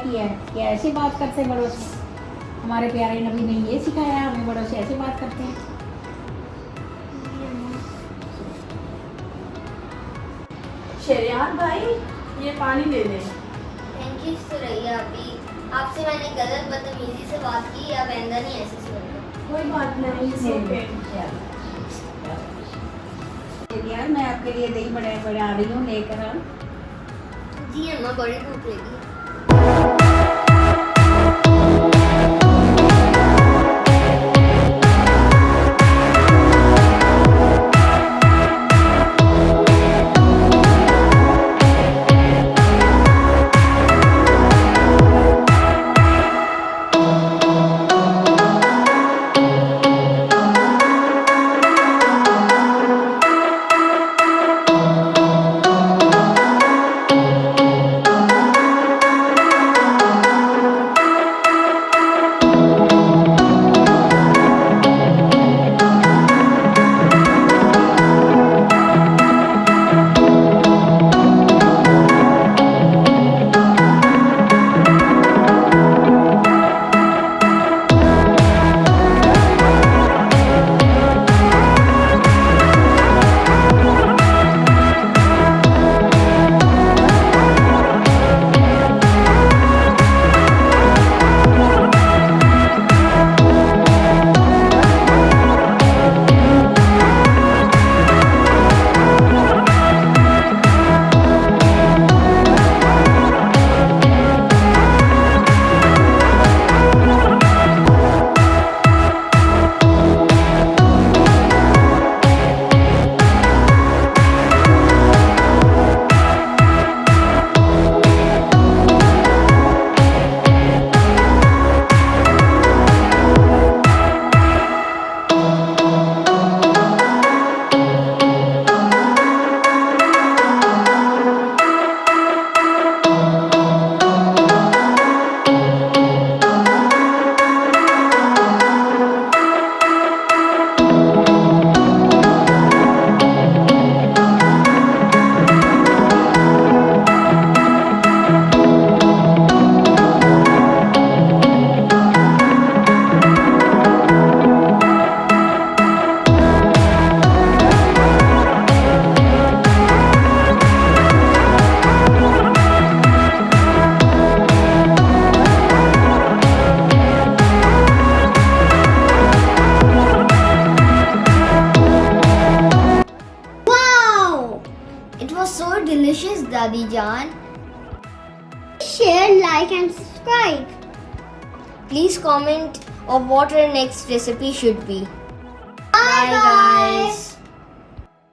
किया है कि ऐसे बात करते बड़ों से। हमारे प्यारे नबी ने ये सिखाया, हमें बड़ों से ऐसे बात करते हैं। शरियान भाई, ये पानी ले लें। थैंक यू सुरैया अभी, आपसे मैंने गलत बदतमीजी से बात की, अब आइंदा नहीं ऐसे सुनेगा। कोई बात नहीं, it's okay। यार मैं आपके लिए दही बड़े बना रही हूँ, लेकर आओ। जी अम्मा, बड़ी भूख लगी। It was so delicious, Dadi Jaan. Share, like and subscribe. Please comment of what our next recipe should be. Bye Bye guys.